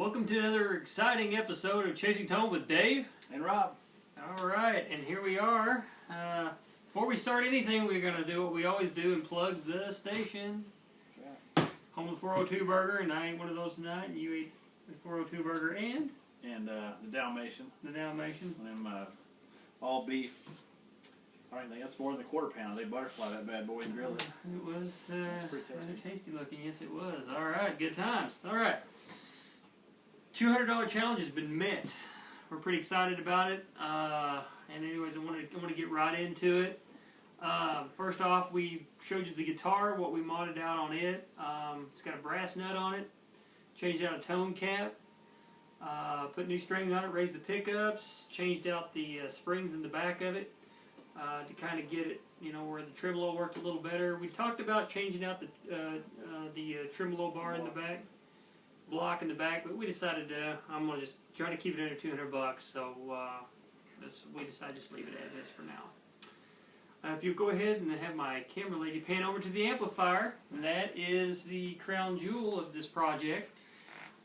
Welcome to another exciting episode of Chasing Tone with Dave and Rob. Alright, and here we are. Before we start anything, we're going to do what we always do and plug the station. Right. Home of the 402 burger, and I ate one of those tonight. You ate the 402 burger and? And the Dalmatian. The Dalmatian. And them all beef. I don't think that's more than a quarter pound. They butterfly that bad boy and grill it. It was pretty tasty. tasty looking. Yes, it was. Alright, good times. Alright. $200 challenge has been met. We're pretty excited about it. And anyways, I want to get right into it. First off, we showed you the guitar, what we modded out on it. It's got a brass nut on it. Changed out a tone cap. Put new strings on it, raised the pickups. Changed out the springs in the back of it to kind of get it, you know, where the tremolo worked a little better. We talked about changing out the tremolo bar in the back. Block in the back, but we decided I'm going to just try to keep it under $200, so we decided to just leave it as is for now. If you go ahead and have my camera lady pan over to the amplifier, that is the crown jewel of this project.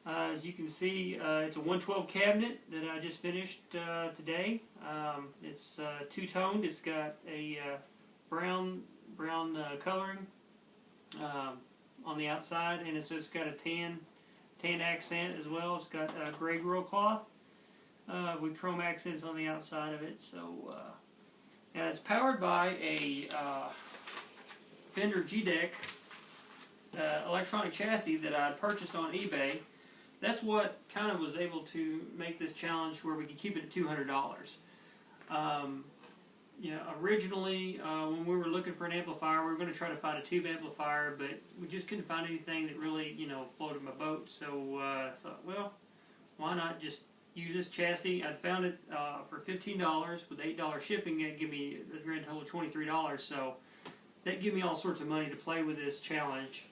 As you can see, it's a 112 cabinet that I just finished today. It's two-toned. It's got a brown coloring on the outside, and it's got a tan accent as well. It's got gray grill cloth with chrome accents on the outside of it. So, and it's powered by a Fender g-dec electronic chassis that I purchased on eBay. That's what kind of was able to make this challenge where we could keep it at $200. You know, originally when we were looking for an amplifier, we were going to try to find a tube amplifier, but we just couldn't find anything that really, you know, floated my boat. So I thought, well, why not just use this chassis? I found it for $15 with $8 shipping. It gave me a grand total of $23. So that gave me all sorts of money to play with this challenge.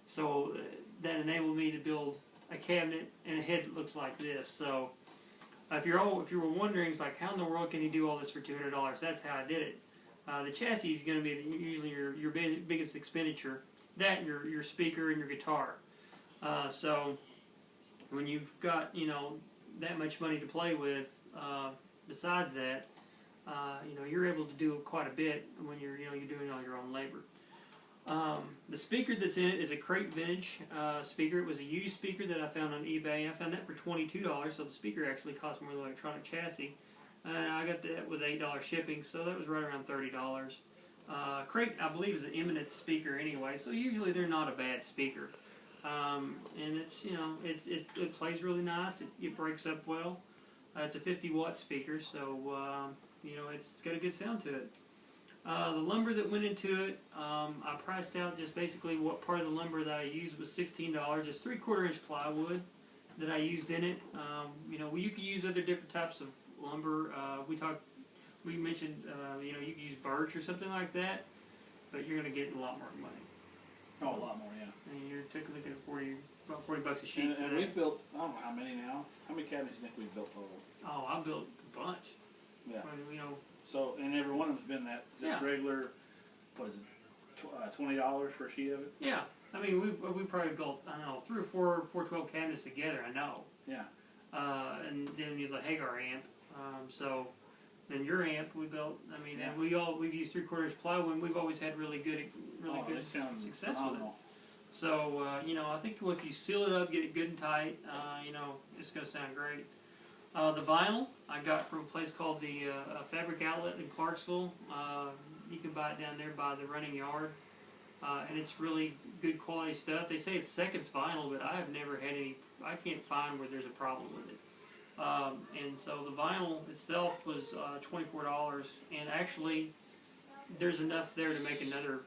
So that enabled me to build a cabinet and a head that looks like this. So if you were wondering, it's like, how in the world can you do all this for $200? That's how I did it. The chassis is going to be usually your biggest expenditure. That and your speaker and your guitar. So when you've got, you know, that much money to play with, besides that, you know, you're able to do quite a bit when you're doing all your own labor. The speaker that's in it is a Crate Vintage speaker. It was a used speaker that I found on eBay. I found that for $22, so the speaker actually cost more than the electronic chassis. And I got that with $8 shipping, so that was right around $30. Crate, I believe, is an Eminence speaker anyway, so usually they're not a bad speaker. And it's, you know, it plays really nice. It breaks up well. It's a 50-watt speaker, so you know, it's got a good sound to it. The lumber that went into it, I priced out just basically what part of the lumber that I used was $16. It's 3/4 inch plywood that I used in it. You know, you could use other different types of lumber. We mentioned, you know, you could use birch or something like that, but you're going to get a lot more money. Oh, a lot more, yeah. And you're looking at about $40 a sheet. And we've built, I don't know how many now. How many cabinets do you think we've built total? Oh, I built a bunch. Yeah. You know. So, and every one of them's been that just regular, what is it, $20 for a sheet of it? Yeah. I mean, we probably built, I don't know, 3 or 4 412 cabinets together, I know. Yeah. And then use a Hagar amp. So then your amp we built, I mean, yeah. And we've used 3/4 inch plywood, and we've always had really good success with it. So, you know, I think if you seal it up, get it good and tight, you know, it's going to sound great. The vinyl I got from a place called the Fabric Outlet in Clarksville. You can buy it down there by the Running Yard. And it's really good quality stuff. They say it's Seconds vinyl, but I have never had I can't find where there's a problem with it. And so the vinyl itself was $24, and actually there's enough there to make another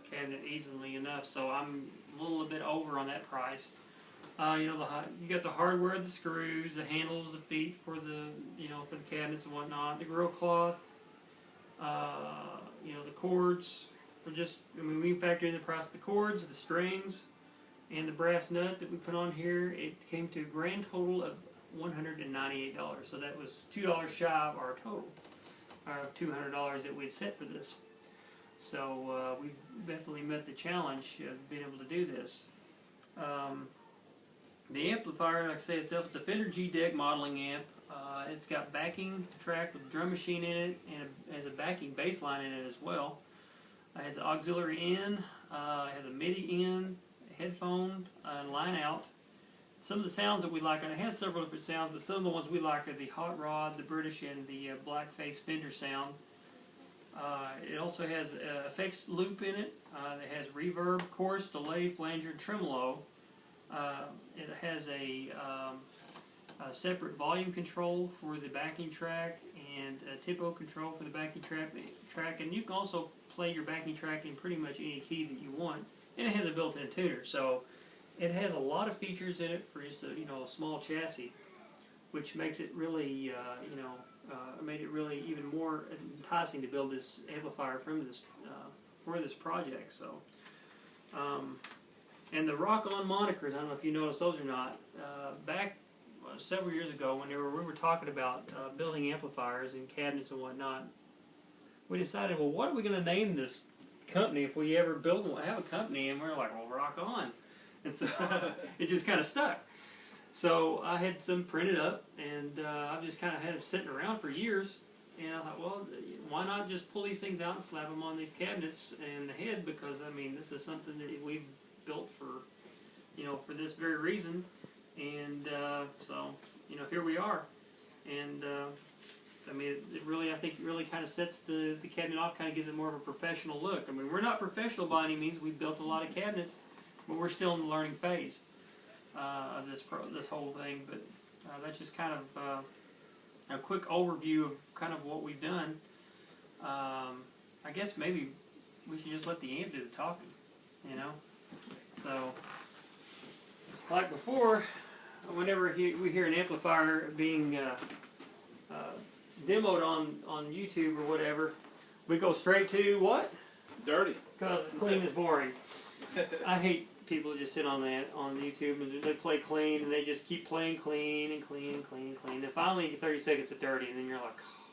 cabinet easily enough. So I'm a little bit over on that price. You know, you got the hardware, the screws, the handles, the feet for the, you know, for the cabinets and whatnot, the grill cloth, you know, the cords. For just, I mean, we factor in the price of the cords, the strings, and the brass nut that we put on here. It came to a grand total of $198. So that was $2 shy of our total, $200 that we had set for this. So we definitely met the challenge of being able to do this. The amplifier, like I say itself, it's a Fender G-dec modeling amp. It's got backing track with a drum machine in it, and it has a backing bass line in it as well. It has an auxiliary in, it has a MIDI in, a headphone, and line out. Some of the sounds that we like, and it has several different sounds, but some of the ones we like are the Hot Rod, the British, and the Blackface Fender sound. It also has an effects loop in it. It has reverb, chorus, delay, flanger, and tremolo. It has a separate volume control for the backing track and a tempo control for the backing track. And you can also play your backing track in pretty much any key that you want. And it has a built-in tuner, so it has a lot of features in it for just a small chassis, which makes it really made it really even more enticing to build this amplifier from this for this project. So, and the Rock On monikers, I don't know if you noticed those or not. Back several years ago, when we were talking about building amplifiers and cabinets and whatnot, we decided, well, what are we going to name this company if we ever have a company? And we're like, well, Rock On. And so it just kind of stuck. So I had some printed up, and I've just kind of had them sitting around for years. And I thought, well, why not just pull these things out and slap them on these cabinets and the head? Because I mean, this is something that we've built for, for this very reason. And so, here we are. And I mean, I think it really kind of sets the cabinet off, kind of gives it more of a professional look. I mean, we're not professional by any means. We've built a lot of cabinets, but we're still in the learning phase of this whole thing. But that's just kind of a quick overview of kind of what we've done. I guess maybe we should just let the amp do the talking, So, like before, whenever we hear an amplifier being demoed on YouTube or whatever, we go straight to what? Dirty. Because clean is boring. I hate people who just sit on YouTube and they play clean and they just keep playing clean and clean and clean and clean. And finally you get 30 seconds of dirty, and then you're like, oh,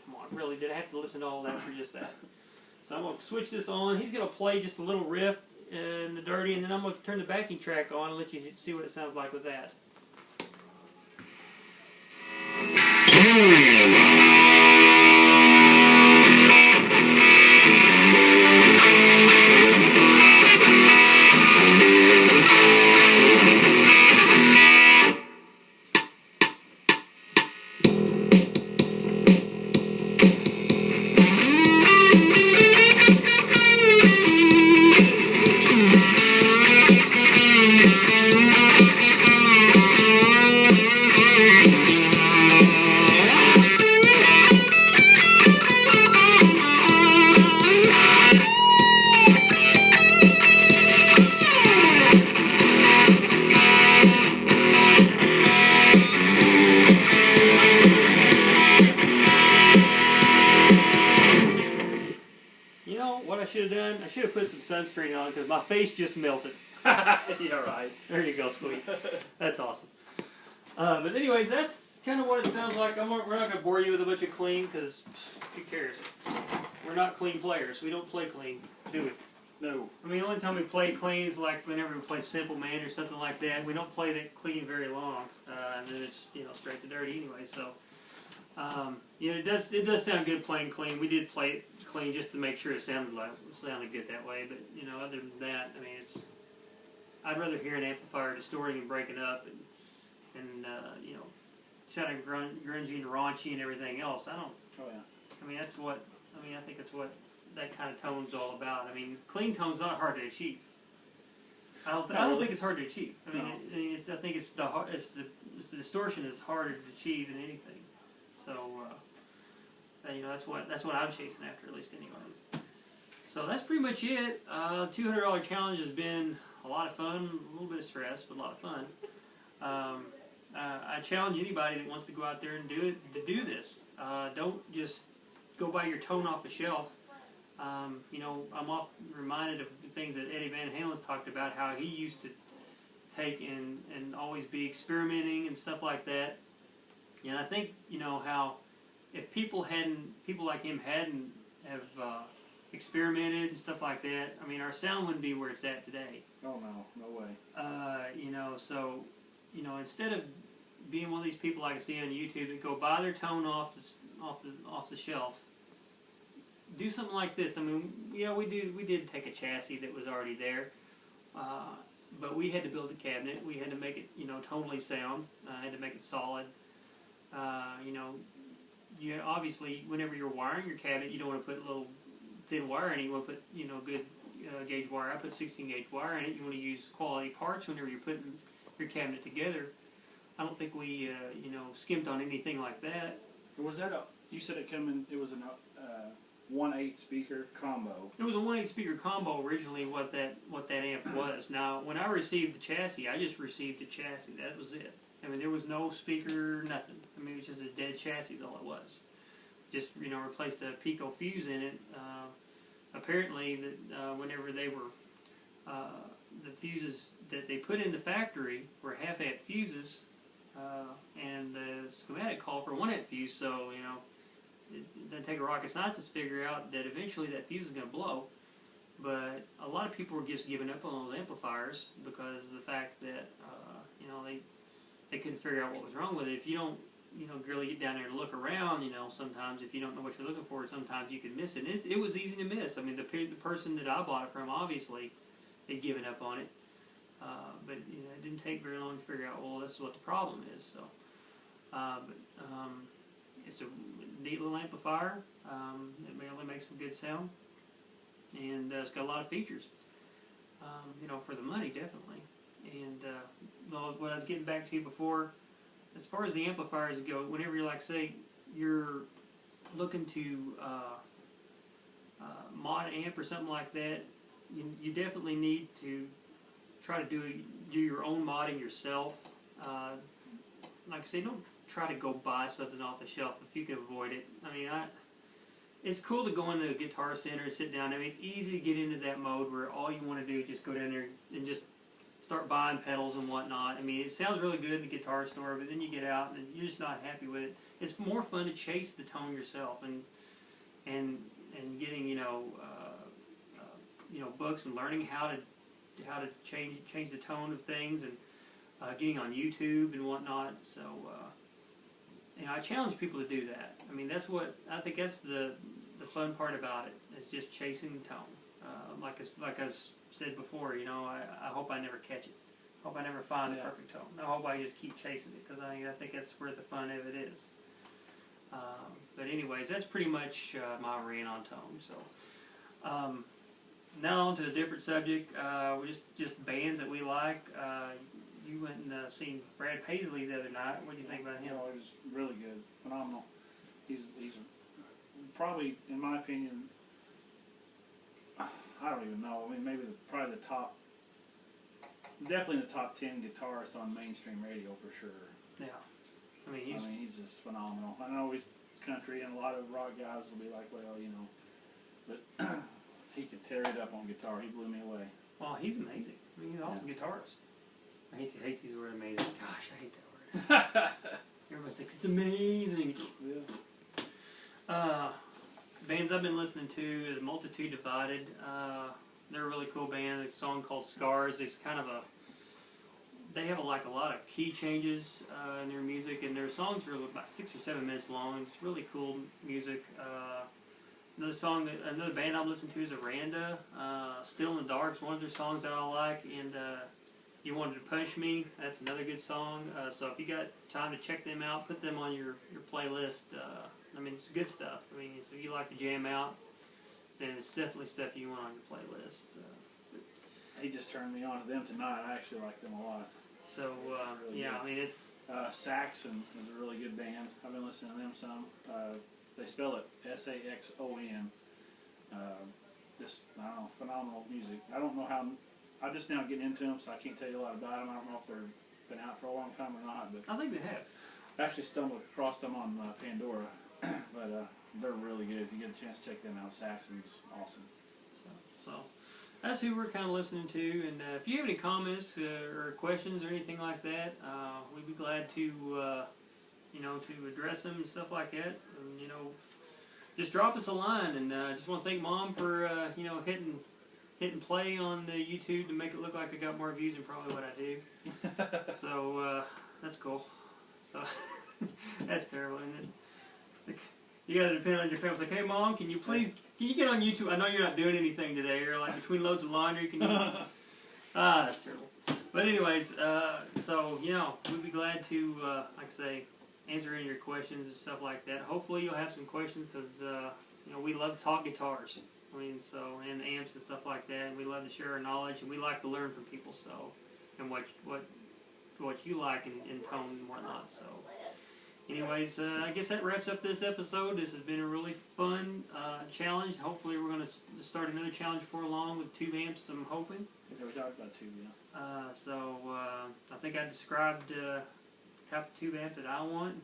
come on, really? Did I have to listen to all that for just that? So I'm going to switch this on. He's going to play just a little riff in the dirty, and then I'm going to turn the backing track on and let you see what it sounds like with that. I should have put some sunscreen on because my face just melted. Yeah, right. There you go, sweet. That's awesome. But anyways, that's kind of what it sounds like. We're not going to bore you with a bunch of clean because who cares? We're not clean players. We don't play clean, do we? No. I mean, the only time we play clean is like whenever we play Simple Man or something like that. We don't play that clean very long, and then it's straight to dirty anyway. So. It does sound good playing clean. We did play it clean just to make sure it sounded good that way. But other than that, I mean, I'd rather hear an amplifier distorting and breaking up and sounding grungy and raunchy and everything else. I don't. Oh yeah. I mean, I think that's what that kind of tone's all about. I mean, clean tone's not hard to achieve. I don't think it's hard to achieve. I mean, no. I think it's the distortion is harder to achieve than anything. So, that's what I'm chasing after, at least, anyways. So that's pretty much it. $200 challenge has been a lot of fun, a little bit of stress, but a lot of fun. I challenge anybody that wants to go out there and do it to do this. Don't just go buy your tone off the shelf. I'm often reminded of the things that Eddie Van Halen's talked about, how he used to take and always be experimenting and stuff like that. And I think, how if people like him hadn't have experimented and stuff like that, I mean, our sound wouldn't be where it's at today. Oh, no way. So you know, instead of being one of these people like I see on YouTube that go buy their tone off the shelf, do something like this. I mean, yeah, we did take a chassis that was already there, but we had to build a cabinet. We had to make it, you know, tonally sound. Had to make it solid. You know, you obviously, whenever you're wiring your cabinet, you don't want to put little thin wire in it. You want to put, you know, good gauge wire. I put 16 gauge wire in it. You want to use quality parts whenever you're putting your cabinet together. I don't think we, you know, skimped on anything like that. Was that you said it came in, it was a 1/8 speaker combo. It was a 1/8 speaker combo originally, what that amp was. Now, when I received the chassis, I just received a chassis. That was it. I mean, there was no speaker, nothing. I mean, it was just a dead chassis is all it was. Just, you know, replaced a Pico fuse in it. Apparently, that whenever they were, the fuses that they put in the factory were half-amp fuses, and the schematic called for a 1-amp fuse, so, you know, it doesn't take a rocket scientist to figure out that eventually that fuse is going to blow. But a lot of people were just giving up on those amplifiers because of the fact that, you know, they couldn't figure out what was wrong with it. If you don't, you know, really get down there to look around, you know, sometimes if you don't know what you're looking for, sometimes you can miss it. And it was easy to miss. I mean, the person that I bought it from, obviously, had given up on it. But, you know, it didn't take very long to figure out, well, this is what the problem is. So, it's a neat little amplifier. It really makes some good sound. And it's got a lot of features, you know, for the money, definitely. And what I was getting back to before, as far as the amplifiers go, whenever you're, like, say, you're looking to mod amp or something like that, you definitely need to try to do your own modding yourself. Like I say, don't try to go buy something off the shelf if you can avoid it. I mean, it's cool to go into a Guitar Center and sit down. I mean, it's easy to get into that mode where all you want to do is just go down there and just start buying pedals and whatnot. I mean, it sounds really good in the guitar store, but then you get out and you're just not happy with it. It's more fun to chase the tone yourself and getting, you know, books and learning how to change the tone of things, and getting on YouTube and whatnot. So, you know, I challenge people to do that. I mean, that's what I think. That's the fun part about it. It's just chasing the tone. Like I said before, you know, I hope I never catch it. I hope I never find the perfect tone. I hope I just keep chasing it, because I think that's where the fun of it is. But anyways, that's pretty much my rant on tone. So. Now on to a different subject. Just bands that we like. You went and seen Brad Paisley the other night. What do you think about him? Oh, he was really good, phenomenal. He's probably, in my opinion, I don't even know. I mean, maybe probably definitely the top 10 guitarist on mainstream radio for sure. Yeah, I mean he's just phenomenal. I know he's country, and a lot of rock guys will be like, well, you know, but. He could tear it up on guitar. He blew me away. Well, he's amazing. I mean, he's an awesome guitarist. I hate to use the word amazing. Gosh, I hate that word. Everybody's like, it's amazing. Yeah. Bands I've been listening to is Multitude Divided. They're a really cool band. A song called Scars. It's kind of they have a lot of key changes in their music, and their songs are about 6 or 7 minutes long. It's really cool music. Another band I'm listening to is Aranda. Still in the Dark's one of their songs that I like, and You Wanted to Punch Me, that's another good song. So if you got time to check them out, put them on your playlist. I mean, it's good stuff. I mean, if you like to jam out, then it's definitely stuff you want on your playlist. He just turned me on to them tonight. I actually like them a lot. So, really yeah, good. I mean, Saxon is a really good band. I've been listening to them some. They spell it Saxon. Just, I don't know, phenomenal music. I don't know how, I'm just now getting into them, so I can't tell you a lot about them. I don't know if they've been out for a long time or not, but I think they have. I actually stumbled across them on Pandora, but they're really good. If you get a chance to check them out, Saxon's awesome. So that's who we're kind of listening to, and if you have any comments or questions or anything like that, we'd be glad to to address them and stuff like that. And, just drop us a line. And just want to thank Mom for hitting hitting play on the YouTube to make it look like I got more views than probably what I do. So that's cool. So that's terrible, isn't it? Like, you gotta depend on your family. It's like, hey mom, can you get on YouTube? I know you're not doing anything today, or like between loads of laundry, can you? That's terrible. But anyways, so you know, we'd be glad to, like I say, answer any of your questions and stuff like that. Hopefully you'll have some questions because you know, we love to talk guitars. I mean, so, and amps and stuff like that, and we love to share our knowledge, and we like to learn from people, so, and what you like in tone and whatnot. So anyways, I guess that wraps up this episode. This has been a really fun challenge. Hopefully we're going to start another challenge before long with tube amps, I'm hoping. Yeah, we talked about tube, yeah. So I think I described the type of tube amp that I want.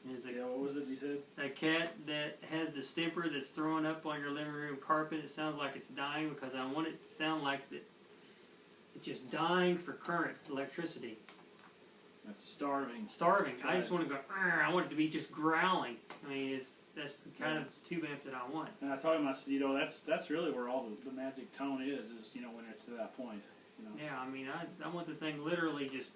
Yeah, what was it you said? A cat that has the stemper that's throwing up on your living room carpet. It sounds like it's dying because I want it to sound like it's just dying for current, electricity. That's starving. Starving. That's I right. just want to go, I want it to be just growling. I mean, that's the kind of tube amp that I want. And I told him, I said, you know, that's really where all the magic tone is, you know, when it's to that point. You know? Yeah, I mean, I want the thing literally just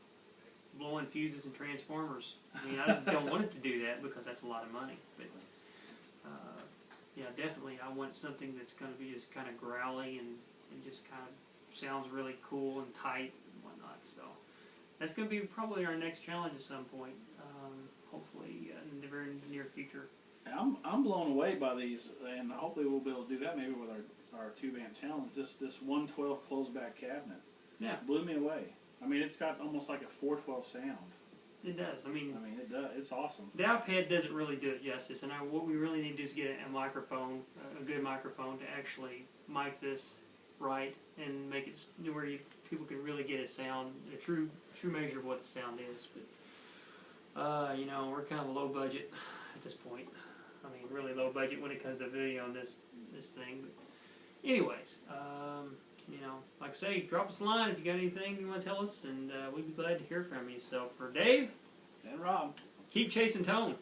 blowing fuses and transformers. I mean, I don't want it to do that because that's a lot of money. But yeah, definitely, I want something that's going to be just kind of growly and just kind of sounds really cool and tight and whatnot. So that's going to be probably our next challenge at some point. Hopefully in the very near future. I'm blown away by these, and hopefully we'll be able to do that maybe with our tube amp challenge. This 112 closed back cabinet. Yeah, Blew me away. I mean, it's got almost like a 412 sound. it does. I mean, it does. It's awesome. the iPad doesn't really do it justice, and what we really need to do is get a microphone, a good microphone, to actually mic this right and make it where people can really get a sound, a true measure of what the sound is. But you know, we're kind of low budget at this point. I mean, really low budget when it comes to video on this thing. But anyways, you know, like I say, drop us a line if you got anything you want to tell us, and we'd be glad to hear from you. So for Dave And Rob. keep chasing tone.